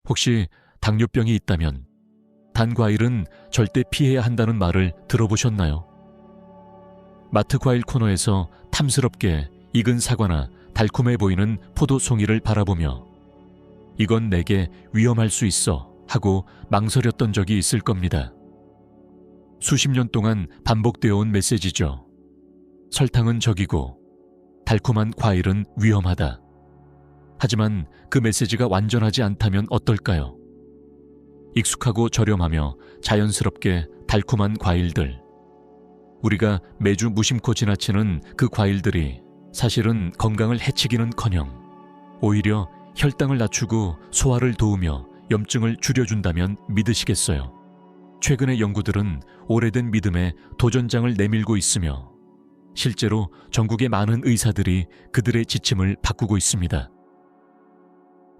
혹시 당뇨병이 있다면 단 과일은 절대 피해야 한다는 말을 들어보셨나요? 마트 과일 코너에서 탐스럽게 익은 사과나 달콤해 보이는 포도 송이를 바라보며 이건 내게 위험할 수 있어 하고 망설였던 적이 있을 겁니다. 수십 년 동안 반복되어 온 메시지죠. 설탕은 적이고 달콤한 과일은 위험하다. 하지만 그 메시지가 완전하지 않다면 어떨까요? 익숙하고 저렴하며 자연스럽게 달콤한 과일들. 우리가 매주 무심코 지나치는 그 과일들이 사실은 건강을 해치기는커녕 오히려 혈당을 낮추고 소화를 도우며 염증을 줄여준다면 믿으시겠어요? 최근의 연구들은 오래된 믿음에 도전장을 내밀고 있으며 실제로 전국의 많은 의사들이 그들의 지침을 바꾸고 있습니다.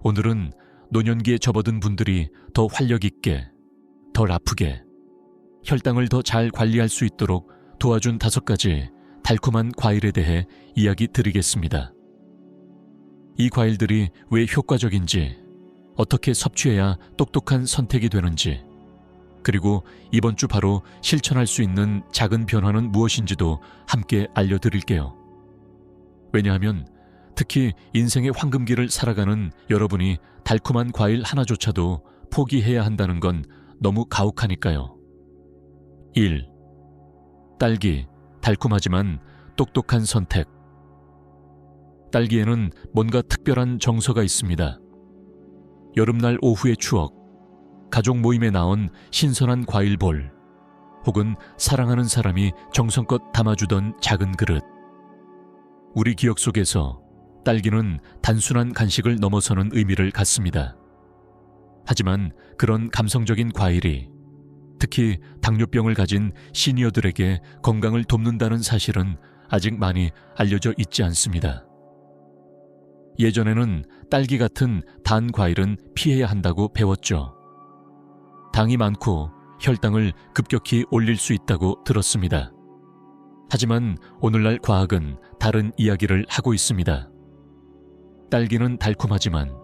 오늘은 노년기에 접어든 분들이 더 활력 있게, 덜 아프게, 혈당을 더 잘 관리할 수 있도록 도와준 5가지 달콤한 과일에 대해 이야기 드리겠습니다. 이 과일들이 왜 효과적인지, 어떻게 섭취해야 똑똑한 선택이 되는지, 그리고 이번 주 바로 실천할 수 있는 작은 변화는 무엇인지도 함께 알려드릴게요. 왜냐하면 특히 인생의 황금기를 살아가는 여러분이 달콤한 과일 하나조차도 포기해야 한다는 건 너무 가혹하니까요. 1. 딸기, 달콤하지만 똑똑한 선택. 딸기에는 뭔가 특별한 정서가 있습니다. 여름날 오후의 추억, 가족 모임에 나온 신선한 과일볼, 혹은 사랑하는 사람이 정성껏 담아주던 작은 그릇. 우리 기억 속에서 딸기는 단순한 간식을 넘어서는 의미를 갖습니다. 하지만 그런 감성적인 과일이 특히 당뇨병을 가진 시니어들에게 건강을 돕는다는 사실은 아직 많이 알려져 있지 않습니다. 예전에는 딸기 같은 단 과일은 피해야 한다고 배웠죠. 당이 많고 혈당을 급격히 올릴 수 있다고 들었습니다. 하지만 오늘날 과학은 다른 이야기를 하고 있습니다. 딸기는 달콤하지만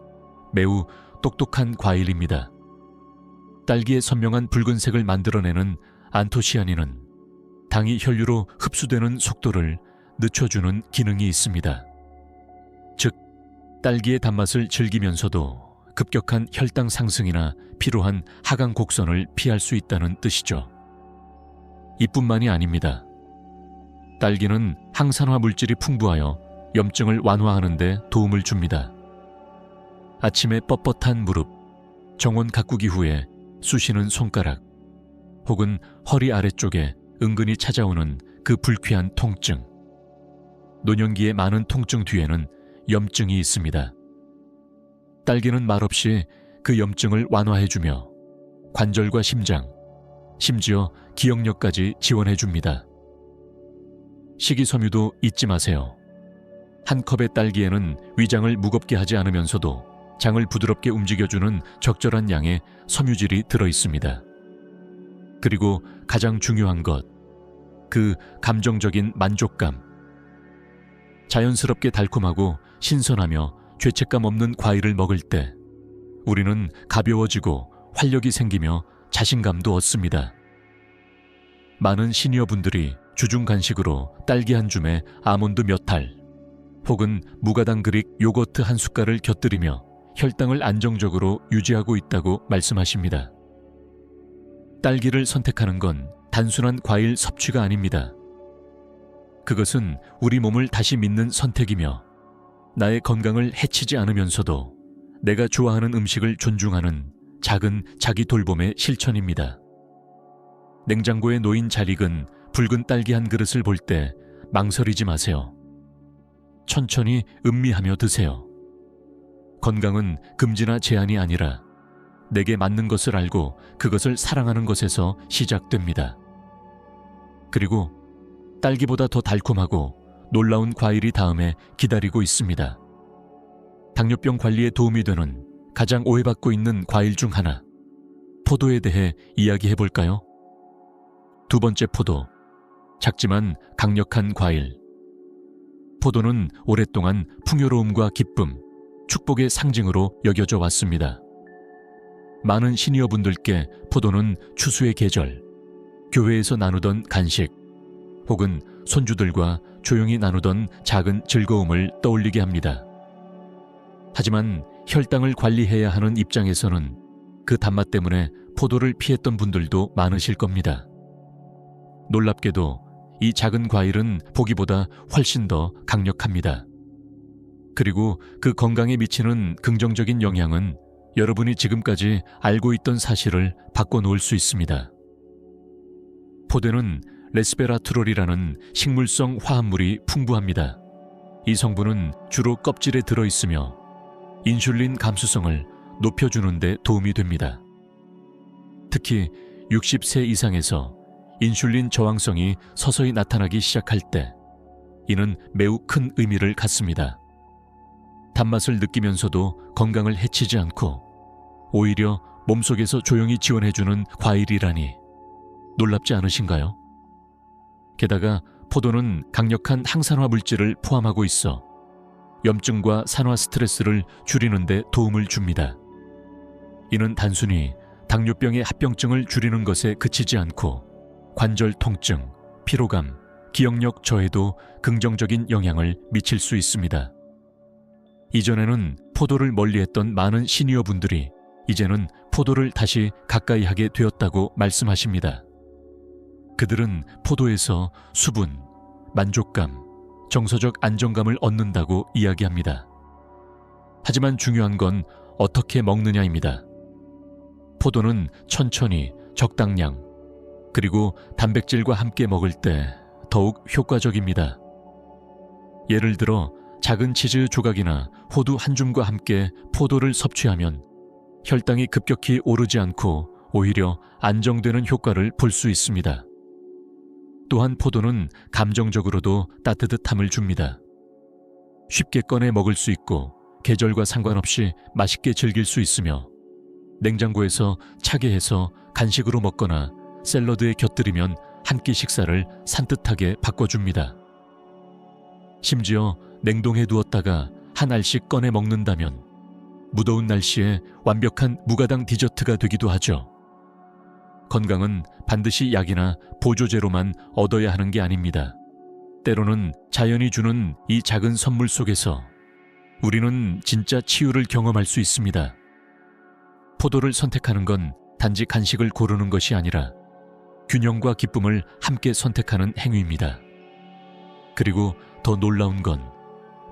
매우 똑똑한 과일입니다. 딸기의 선명한 붉은색을 만들어내는 안토시아닌은 당이 혈류로 흡수되는 속도를 늦춰주는 기능이 있습니다. 즉, 딸기의 단맛을 즐기면서도 급격한 혈당 상승이나 피로한 하강 곡선을 피할 수 있다는 뜻이죠. 이뿐만이 아닙니다. 딸기는 항산화 물질이 풍부하여 염증을 완화하는 데 도움을 줍니다. 아침에 뻣뻣한 무릎, 정원 가꾸기 후에 쑤시는 손가락, 혹은 허리 아래쪽에 은근히 찾아오는 그 불쾌한 통증. 노년기의 많은 통증 뒤에는 염증이 있습니다. 딸기는 말없이 그 염증을 완화해주며 관절과 심장, 심지어 기억력까지 지원해줍니다. 식이섬유도 잊지 마세요. 한 컵의 딸기에는 위장을 무겁게 하지 않으면서도 장을 부드럽게 움직여주는 적절한 양의 섬유질이 들어있습니다. 그리고 가장 중요한 것, 그 감정적인 만족감. 자연스럽게 달콤하고 신선하며 죄책감 없는 과일을 먹을 때 우리는 가벼워지고 활력이 생기며 자신감도 얻습니다. 많은 시니어분들이 주중 간식으로 딸기 한 줌에 아몬드 몇 알, 혹은 무가당 그릭 요거트 한 숟갈을 곁들이며 혈당을 안정적으로 유지하고 있다고 말씀하십니다. 딸기를 선택하는 건 단순한 과일 섭취가 아닙니다. 그것은 우리 몸을 다시 믿는 선택이며 나의 건강을 해치지 않으면서도 내가 좋아하는 음식을 존중하는 작은 자기 돌봄의 실천입니다. 냉장고에 놓인 잘 익은 붉은 딸기 한 그릇을 볼 때 망설이지 마세요. 천천히 음미하며 드세요. 건강은 금지나 제한이 아니라 내게 맞는 것을 알고 그것을 사랑하는 것에서 시작됩니다. 그리고 딸기보다 더 달콤하고 놀라운 과일이 다음에 기다리고 있습니다. 당뇨병 관리에 도움이 되는 가장 오해받고 있는 과일 중 하나, 포도에 대해 이야기해 볼까요? 두 번째 포도, 작지만 강력한 과일. 포도는 오랫동안 풍요로움과 기쁨, 축복의 상징으로 여겨져 왔습니다. 많은 시니어분들께 포도는 추수의 계절, 교회에서 나누던 간식, 혹은 손주들과 조용히 나누던 작은 즐거움을 떠올리게 합니다. 하지만 혈당을 관리해야 하는 입장에서는 그 단맛 때문에 포도를 피했던 분들도 많으실 겁니다. 놀랍게도 이 작은 과일은 보기보다 훨씬 더 강력합니다. 그리고 그 건강에 미치는 긍정적인 영향은 여러분이 지금까지 알고 있던 사실을 바꿔놓을 수 있습니다. 포도는 레스베라트롤이라는 식물성 화합물이 풍부합니다. 이 성분은 주로 껍질에 들어있으며 인슐린 감수성을 높여주는 데 도움이 됩니다. 특히 60세 이상에서 인슐린 저항성이 서서히 나타나기 시작할 때 이는 매우 큰 의미를 갖습니다. 단맛을 느끼면서도 건강을 해치지 않고 오히려 몸속에서 조용히 지원해주는 과일이라니 놀랍지 않으신가요? 게다가 포도는 강력한 항산화 물질을 포함하고 있어 염증과 산화 스트레스를 줄이는 데 도움을 줍니다. 이는 단순히 당뇨병의 합병증을 줄이는 것에 그치지 않고 관절 통증, 피로감, 기억력 저해도 긍정적인 영향을 미칠 수 있습니다. 이전에는 포도를 멀리했던 많은 시니어분들이 이제는 포도를 다시 가까이 하게 되었다고 말씀하십니다. 그들은 포도에서 수분, 만족감, 정서적 안정감을 얻는다고 이야기합니다. 하지만 중요한 건 어떻게 먹느냐입니다. 포도는 천천히 적당량, 그리고 단백질과 함께 먹을 때 더욱 효과적입니다. 예를 들어 작은 치즈 조각이나 호두 한 줌과 함께 포도를 섭취하면 혈당이 급격히 오르지 않고 오히려 안정되는 효과를 볼 수 있습니다. 또한 포도는 감정적으로도 따뜻함을 줍니다. 쉽게 꺼내 먹을 수 있고 계절과 상관없이 맛있게 즐길 수 있으며 냉장고에서 차게 해서 간식으로 먹거나 샐러드에 곁들이면 한 끼 식사를 산뜻하게 바꿔줍니다. 심지어 냉동해 두었다가 한 알씩 꺼내 먹는다면 무더운 날씨에 완벽한 무가당 디저트가 되기도 하죠. 건강은 반드시 약이나 보조제로만 얻어야 하는 게 아닙니다. 때로는 자연이 주는 이 작은 선물 속에서 우리는 진짜 치유를 경험할 수 있습니다. 포도를 선택하는 건 단지 간식을 고르는 것이 아니라 균형과 기쁨을 함께 선택하는 행위입니다. 그리고 더 놀라운 건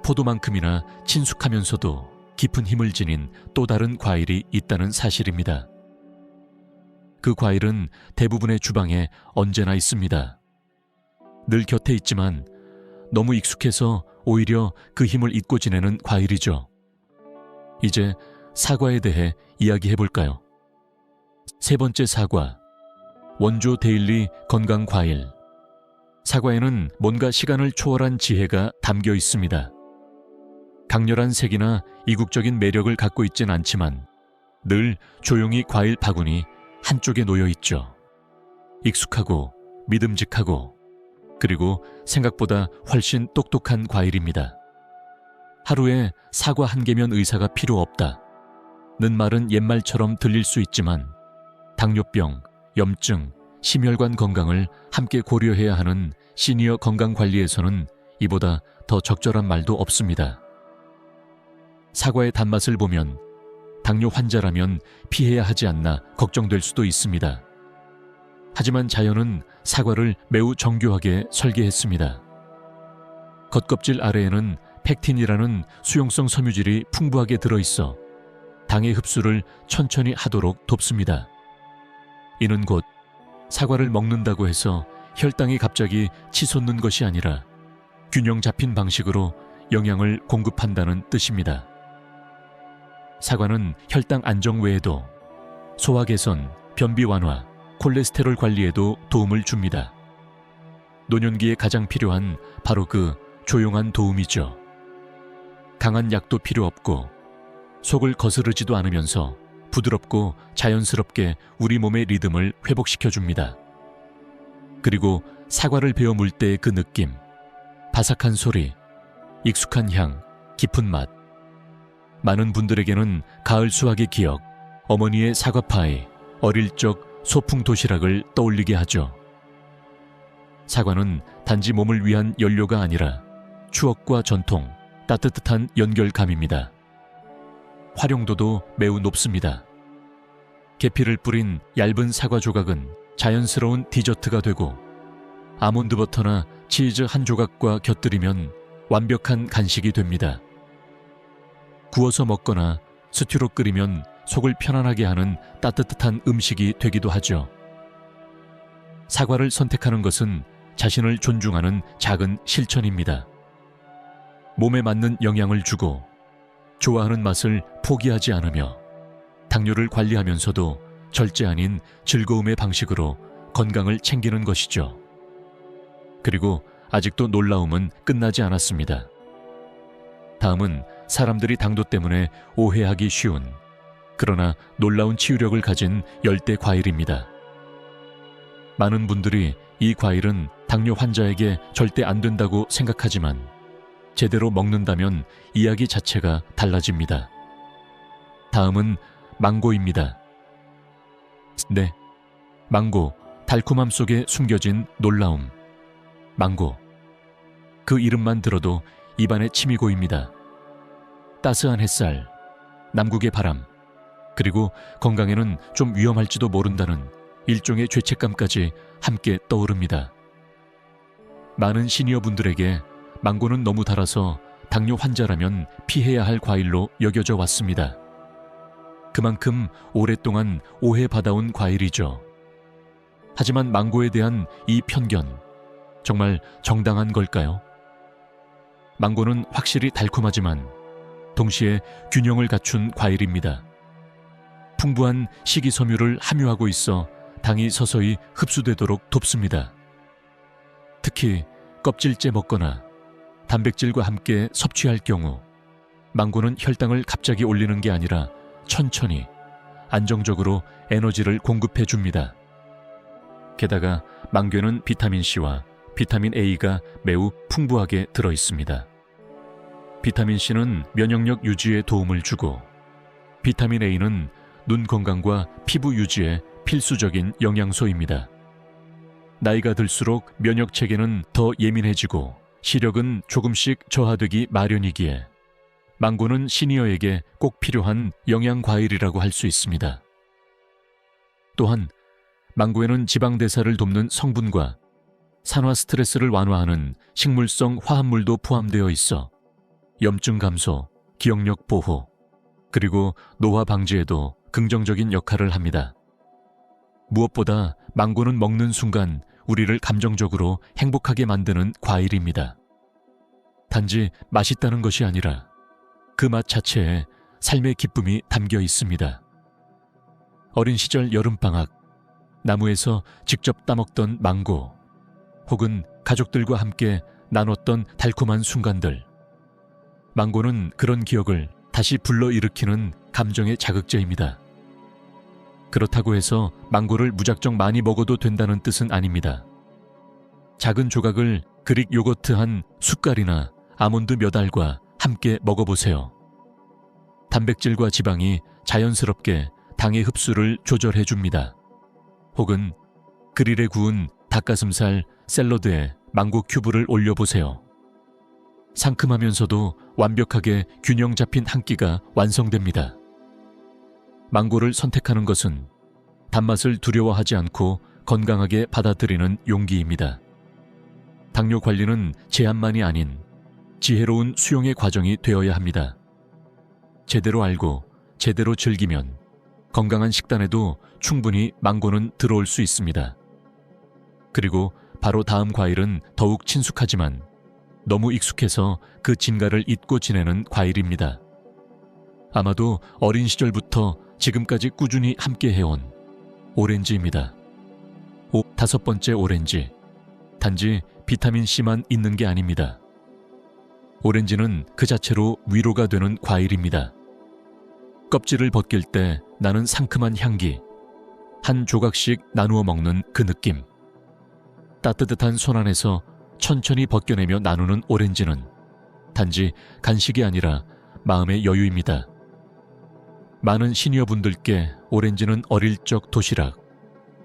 포도만큼이나 친숙하면서도 깊은 힘을 지닌 또 다른 과일이 있다는 사실입니다. 그 과일은 대부분의 주방에 언제나 있습니다. 늘 곁에 있지만 너무 익숙해서 오히려 그 힘을 잊고 지내는 과일이죠. 이제 사과에 대해 이야기해 볼까요? 세 번째 사과, 원조 데일리 건강 과일. 사과에는 뭔가 시간을 초월한 지혜가 담겨 있습니다. 강렬한 색이나 이국적인 매력을 갖고 있진 않지만 늘 조용히 과일 바구니 한쪽에 놓여 있죠. 익숙하고 믿음직하고 그리고 생각보다 훨씬 똑똑한 과일입니다. 하루에 사과 한 개면 의사가 필요 없다 는 말은 옛말처럼 들릴 수 있지만 당뇨병, 염증, 심혈관 건강을 함께 고려해야 하는 시니어 건강관리에서는 이보다 더 적절한 말도 없습니다. 사과의 단맛을 보면 당뇨 환자라면 피해야 하지 않나 걱정될 수도 있습니다. 하지만 자연은 사과를 매우 정교하게 설계했습니다. 겉껍질 아래에는 펙틴이라는 수용성 섬유질이 풍부하게 들어있어 당의 흡수를 천천히 하도록 돕습니다. 이는 곧 사과를 먹는다고 해서 혈당이 갑자기 치솟는 것이 아니라 균형 잡힌 방식으로 영양을 공급한다는 뜻입니다. 사과는 혈당 안정 외에도 소화 개선, 변비 완화, 콜레스테롤 관리에도 도움을 줍니다. 노년기에 가장 필요한 바로 그 조용한 도움이죠. 강한 약도 필요 없고 속을 거스르지도 않으면서 부드럽고 자연스럽게 우리 몸의 리듬을 회복시켜줍니다. 그리고 사과를 베어 물 때의 그 느낌, 바삭한 소리, 익숙한 향, 깊은 맛. 많은 분들에게는 가을 수확의 기억, 어머니의 사과파이, 어릴 적 소풍 도시락을 떠올리게 하죠. 사과는 단지 몸을 위한 연료가 아니라 추억과 전통, 따뜻한 연결감입니다. 활용도도 매우 높습니다. 계피를 뿌린 얇은 사과 조각은 자연스러운 디저트가 되고, 아몬드 버터나 치즈 한 조각과 곁들이면 완벽한 간식이 됩니다. 구워서 먹거나 스튜로 끓이면 속을 편안하게 하는 따뜻한 음식이 되기도 하죠. 사과를 선택하는 것은 자신을 존중하는 작은 실천입니다. 몸에 맞는 영양을 주고 좋아하는 맛을 포기하지 않으며 당뇨를 관리하면서도 절제 아닌 즐거움의 방식으로 건강을 챙기는 것이죠. 그리고 아직도 놀라움은 끝나지 않았습니다. 다음은 사람들이 당도 때문에 오해하기 쉬운, 그러나 놀라운 치유력을 가진 열대 과일입니다. 많은 분들이 이 과일은 당뇨 환자에게 절대 안 된다고 생각하지만 제대로 먹는다면 이야기 자체가 달라집니다. 다음은 망고입니다. 네, 망고, 달콤함 속에 숨겨진 놀라움. 망고. 그 이름만 들어도 입안에 침이 고입니다. 따스한 햇살, 남국의 바람, 그리고 건강에는 좀 위험할지도 모른다는 일종의 죄책감까지 함께 떠오릅니다. 많은 시니어분들에게 망고는 너무 달아서 당뇨 환자라면 피해야 할 과일로 여겨져 왔습니다. 그만큼 오랫동안 오해받아온 과일이죠. 하지만 망고에 대한 이 편견, 정말 정당한 걸까요? 망고는 확실히 달콤하지만 동시에 균형을 갖춘 과일입니다. 풍부한 식이섬유를 함유하고 있어 당이 서서히 흡수되도록 돕습니다. 특히 껍질째 먹거나 단백질과 함께 섭취할 경우 망고는 혈당을 갑자기 올리는 게 아니라 천천히 안정적으로 에너지를 공급해 줍니다. 게다가 망고는 비타민C와 비타민 A가 매우 풍부하게 들어 있습니다. 비타민C는 면역력 유지에 도움을 주고 비타민 A는 눈 건강과 피부 유지에 필수적인 영양소입니다. 나이가 들수록 면역 체계는 더 예민해지고 시력은 조금씩 저하되기 마련이기에 망고는 시니어에게 꼭 필요한 영양 과일이라고 할 수 있습니다. 또한 망고에는 지방 대사를 돕는 성분과 산화 스트레스를 완화하는 식물성 화합물도 포함되어 있어 염증 감소, 기억력 보호, 그리고 노화 방지에도 긍정적인 역할을 합니다. 무엇보다 망고는 먹는 순간 우리를 감정적으로 행복하게 만드는 과일입니다. 단지 맛있다는 것이 아니라 그 맛 자체에 삶의 기쁨이 담겨 있습니다. 어린 시절 여름방학, 나무에서 직접 따먹던 망고, 혹은 가족들과 함께 나눴던 달콤한 순간들. 망고는 그런 기억을 다시 불러일으키는 감정의 자극제입니다. 그렇다고 해서 망고를 무작정 많이 먹어도 된다는 뜻은 아닙니다. 작은 조각을 그릭 요거트 한 숟갈이나 아몬드 몇 알과 함께 먹어보세요. 단백질과 지방이 자연스럽게 당의 흡수를 조절해 줍니다. 혹은 그릴에 구운 닭가슴살 샐러드에 망고 큐브를 올려보세요. 상큼하면서도 완벽하게 균형 잡힌 한 끼가 완성됩니다. 망고를 선택하는 것은 단맛을 두려워하지 않고 건강하게 받아들이는 용기입니다. 당뇨 관리는 제한만이 아닌 지혜로운 수용의 과정이 되어야 합니다. 제대로 알고 제대로 즐기면 건강한 식단에도 충분히 망고는 들어올 수 있습니다. 그리고 바로 다음 과일은 더욱 친숙하지만 너무 익숙해서 그 진가를 잊고 지내는 과일입니다. 아마도 어린 시절부터 지금까지 꾸준히 함께 해온 오렌지입니다. 다섯 번째 오렌지. 단지 비타민C만 있는 게 아닙니다. 오렌지는 그 자체로 위로가 되는 과일입니다. 껍질을 벗길 때 나는 상큼한 향기, 한 조각씩 나누어 먹는 그 느낌. 따뜻한 손 안에서 천천히 벗겨내며 나누는 오렌지는 단지 간식이 아니라 마음의 여유입니다. 많은 시니어분들께 오렌지는 어릴 적 도시락,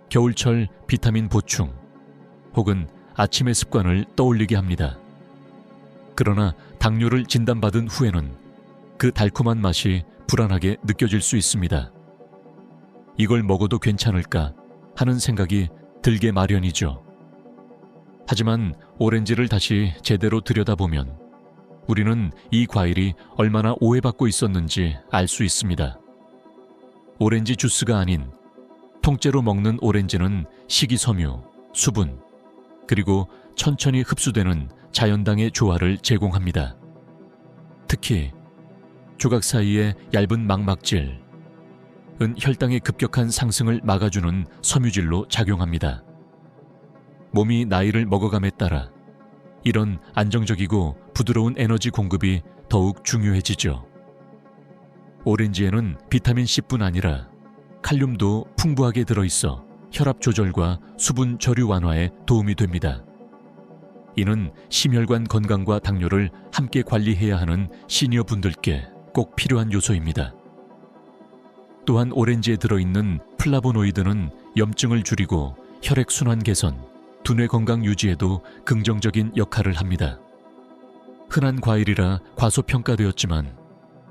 겨울철 비타민 보충, 혹은 아침의 습관을 떠올리게 합니다. 그러나 당뇨를 진단받은 후에는 그 달콤한 맛이 불안하게 느껴질 수 있습니다. 이걸 먹어도 괜찮을까 하는 생각이 들게 마련이죠. 하지만 오렌지를 다시 제대로 들여다보면 우리는 이 과일이 얼마나 오해받고 있었는지 알 수 있습니다. 오렌지 주스가 아닌 통째로 먹는 오렌지는 식이섬유, 수분, 그리고 천천히 흡수되는 자연당의 조화를 제공합니다. 특히 조각 사이의 얇은 망막질은 혈당의 급격한 상승을 막아주는 섬유질로 작용합니다. 몸이 나이를 먹어감에 따라 이런 안정적이고 부드러운 에너지 공급이 더욱 중요해지죠. 오렌지에는 비타민C뿐 아니라 칼륨도 풍부하게 들어있어 혈압 조절과 수분 저류 완화에 도움이 됩니다. 이는 심혈관 건강과 당뇨를 함께 관리해야 하는 시니어분들께 꼭 필요한 요소입니다. 또한 오렌지에 들어있는 플라보노이드는 염증을 줄이고 혈액순환 개선, 두뇌 건강 유지에도 긍정적인 역할을 합니다. 흔한 과일이라 과소평가되었지만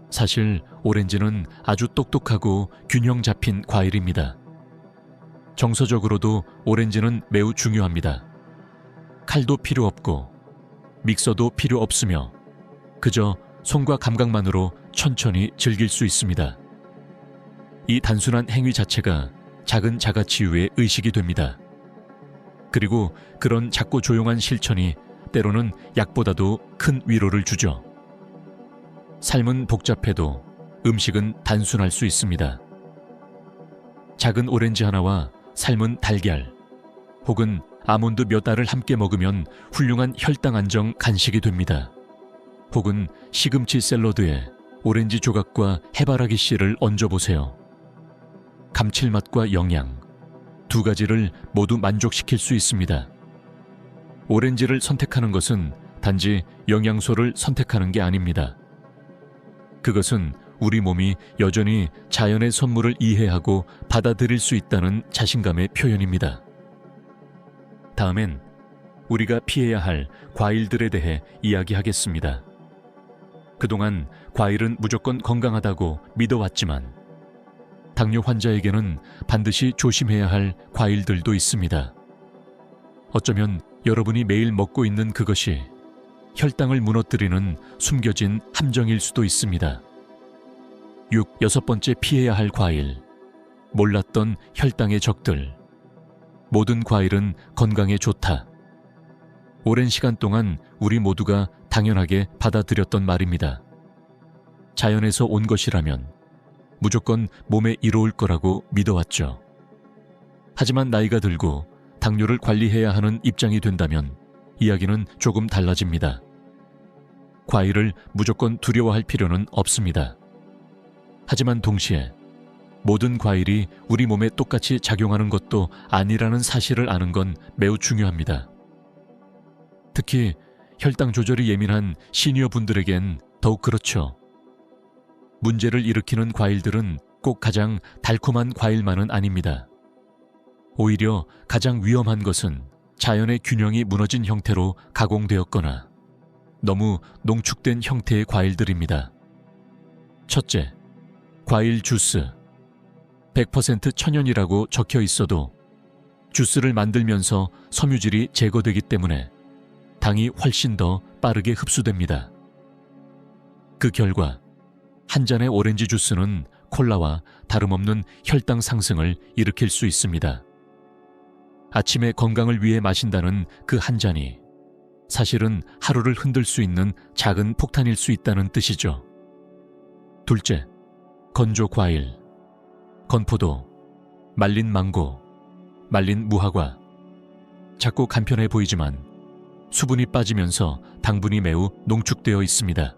사실 오렌지는 아주 똑똑하고 균형 잡힌 과일입니다. 정서적으로도 오렌지는 매우 중요합니다. 칼도 필요 없고 믹서도 필요 없으며 그저 손과 감각만으로 천천히 즐길 수 있습니다. 이 단순한 행위 자체가 작은 자가치유의 의식이 됩니다. 그리고 그런 작고 조용한 실천이 때로는 약보다도 큰 위로를 주죠. 삶은 복잡해도 음식은 단순할 수 있습니다. 작은 오렌지 하나와 삶은 달걀 혹은 아몬드 몇 알을 함께 먹으면 훌륭한 혈당 안정 간식이 됩니다. 혹은 시금치 샐러드에 오렌지 조각과 해바라기 씨를 얹어보세요. 감칠맛과 영양, 두 가지를 모두 만족시킬 수 있습니다. 오렌지를 선택하는 것은 단지 영양소를 선택하는 게 아닙니다. 그것은 우리 몸이 여전히 자연의 선물을 이해하고 받아들일 수 있다는 자신감의 표현입니다. 다음엔 우리가 피해야 할 과일들에 대해 이야기하겠습니다. 그동안 과일은 무조건 건강하다고 믿어왔지만 당뇨 환자에게는 반드시 조심해야 할 과일들도 있습니다. 어쩌면 여러분이 매일 먹고 있는 그것이 혈당을 무너뜨리는 숨겨진 함정일 수도 있습니다. 6번째 피해야 할 과일, 몰랐던 혈당의 적들. 모든 과일은 건강에 좋다. 오랜 시간 동안 우리 모두가 당연하게 받아들였던 말입니다. 자연에서 온 것이라면 무조건 몸에 이로울 거라고 믿어왔죠. 하지만 나이가 들고 당뇨를 관리해야 하는 입장이 된다면 이야기는 조금 달라집니다. 과일을 무조건 두려워할 필요는 없습니다. 하지만 동시에 모든 과일이 우리 몸에 똑같이 작용하는 것도 아니라는 사실을 아는 건 매우 중요합니다. 특히 혈당 조절이 예민한 시니어 분들에겐 더욱 그렇죠. 문제를 일으키는 과일들은 꼭 가장 달콤한 과일만은 아닙니다. 오히려 가장 위험한 것은 자연의 균형이 무너진 형태로 가공되었거나 너무 농축된 형태의 과일들입니다. 첫째, 과일 주스. 100% 천연이라고 적혀 있어도 주스를 만들면서 섬유질이 제거되기 때문에 당이 훨씬 더 빠르게 흡수됩니다. 그 결과 한 잔의 오렌지 주스는 콜라와 다름없는 혈당 상승을 일으킬 수 있습니다. 아침에 건강을 위해 마신다는 그 한 잔이 사실은 하루를 흔들 수 있는 작은 폭탄일 수 있다는 뜻이죠. 둘째, 건조 과일. 건포도, 말린 망고, 말린 무화과. 작고 간편해 보이지만 수분이 빠지면서 당분이 매우 농축되어 있습니다.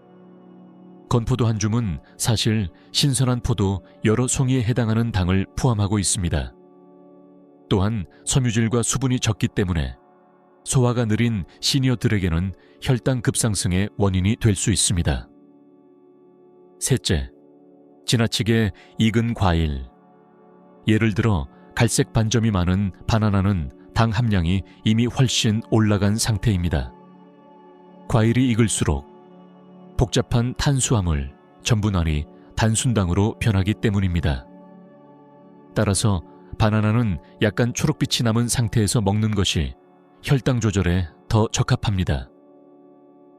건포도 한 줌은 사실 신선한 포도 여러 송이에 해당하는 당을 포함하고 있습니다. 또한 섬유질과 수분이 적기 때문에 소화가 느린 시니어들에게는 혈당 급상승의 원인이 될 수 있습니다. 셋째, 지나치게 익은 과일, 예를 들어 갈색 반점이 많은 바나나는 당 함량이 이미 훨씬 올라간 상태입니다. 과일이 익을수록 복잡한 탄수화물, 전분알이 단순당으로 변하기 때문입니다. 따라서 바나나는 약간 초록빛이 남은 상태에서 먹는 것이 혈당 조절에 더 적합합니다.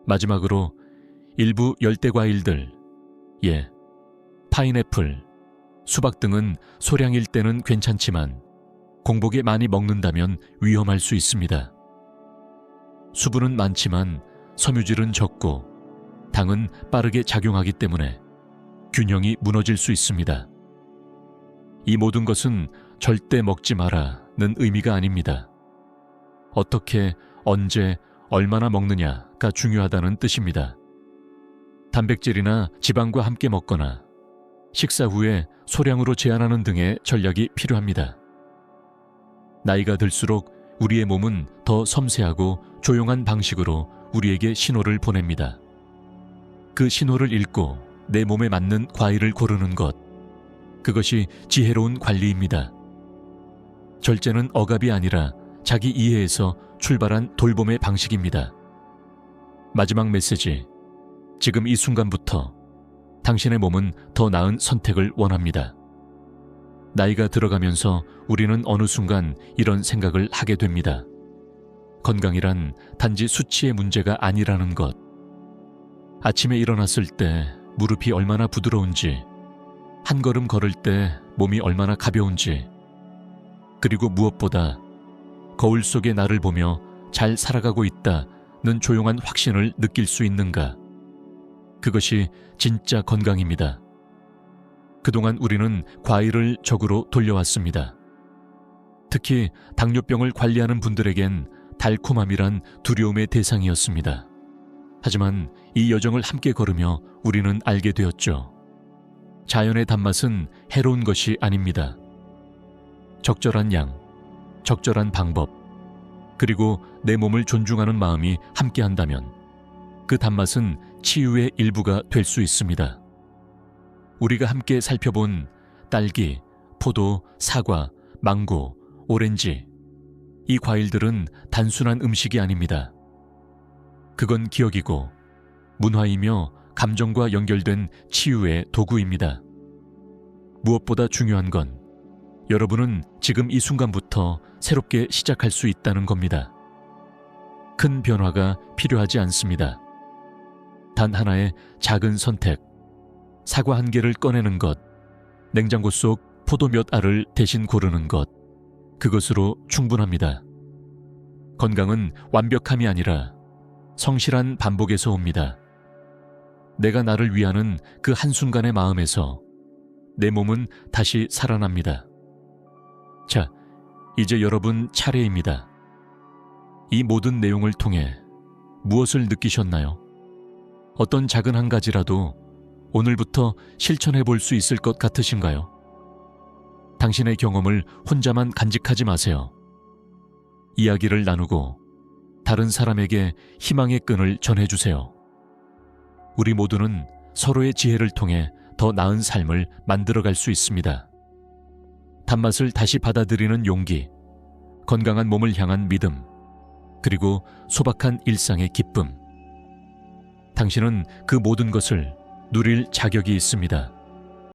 마지막으로 일부 열대 과일들, 파인애플, 수박 등은 소량일 때는 괜찮지만 공복에 많이 먹는다면 위험할 수 있습니다. 수분은 많지만 섬유질은 적고 당은 빠르게 작용하기 때문에 균형이 무너질 수 있습니다. 이 모든 것은 절대 먹지 마라는 의미가 아닙니다. 어떻게, 언제, 얼마나 먹느냐가 중요하다는 뜻입니다. 단백질이나 지방과 함께 먹거나 식사 후에 소량으로 제한하는 등의 전략이 필요합니다. 나이가 들수록 우리의 몸은 더 섬세하고 조용한 방식으로 우리에게 신호를 보냅니다. 그 신호를 읽고 내 몸에 맞는 과일을 고르는 것, 그것이 지혜로운 관리입니다. 절제는 억압이 아니라 자기 이해에서 출발한 돌봄의 방식입니다. 마지막 메시지, 지금 이 순간부터 당신의 몸은 더 나은 선택을 원합니다. 나이가 들어가면서 우리는 어느 순간 이런 생각을 하게 됩니다. 건강이란 단지 수치의 문제가 아니라는 것. 아침에 일어났을 때 무릎이 얼마나 부드러운지, 한 걸음 걸을 때 몸이 얼마나 가벼운지, 그리고 무엇보다 거울 속의 나를 보며 잘 살아가고 있다는 조용한 확신을 느낄 수 있는가. 그것이 진짜 건강입니다. 그동안 우리는 과일을 적으로 돌려왔습니다. 특히 당뇨병을 관리하는 분들에겐 달콤함이란 두려움의 대상이었습니다. 하지만 이 여정을 함께 걸으며 우리는 알게 되었죠. 자연의 단맛은 해로운 것이 아닙니다. 적절한 양, 적절한 방법, 그리고 내 몸을 존중하는 마음이 함께한다면 그 단맛은 치유의 일부가 될 수 있습니다. 우리가 함께 살펴본 딸기, 포도, 사과, 망고, 오렌지, 이 과일들은 단순한 음식이 아닙니다. 그건 기억이고 문화이며 감정과 연결된 치유의 도구입니다. 무엇보다 중요한 건 여러분은 지금 이 순간부터 새롭게 시작할 수 있다는 겁니다. 큰 변화가 필요하지 않습니다. 단 하나의 작은 선택, 사과 한 개를 꺼내는 것, 냉장고 속 포도 몇 알을 대신 고르는 것, 그것으로 충분합니다. 건강은 완벽함이 아니라 성실한 반복에서 옵니다. 내가 나를 위하는 그 한순간의 마음에서 내 몸은 다시 살아납니다. 자, 이제 여러분 차례입니다. 이 모든 내용을 통해 무엇을 느끼셨나요? 어떤 작은 한 가지라도 오늘부터 실천해 볼 수 있을 것 같으신가요? 당신의 경험을 혼자만 간직하지 마세요. 이야기를 나누고 다른 사람에게 희망의 끈을 전해주세요. 우리 모두는 서로의 지혜를 통해 더 나은 삶을 만들어갈 수 있습니다. 단맛을 다시 받아들이는 용기, 건강한 몸을 향한 믿음, 그리고 소박한 일상의 기쁨. 당신은 그 모든 것을 누릴 자격이 있습니다.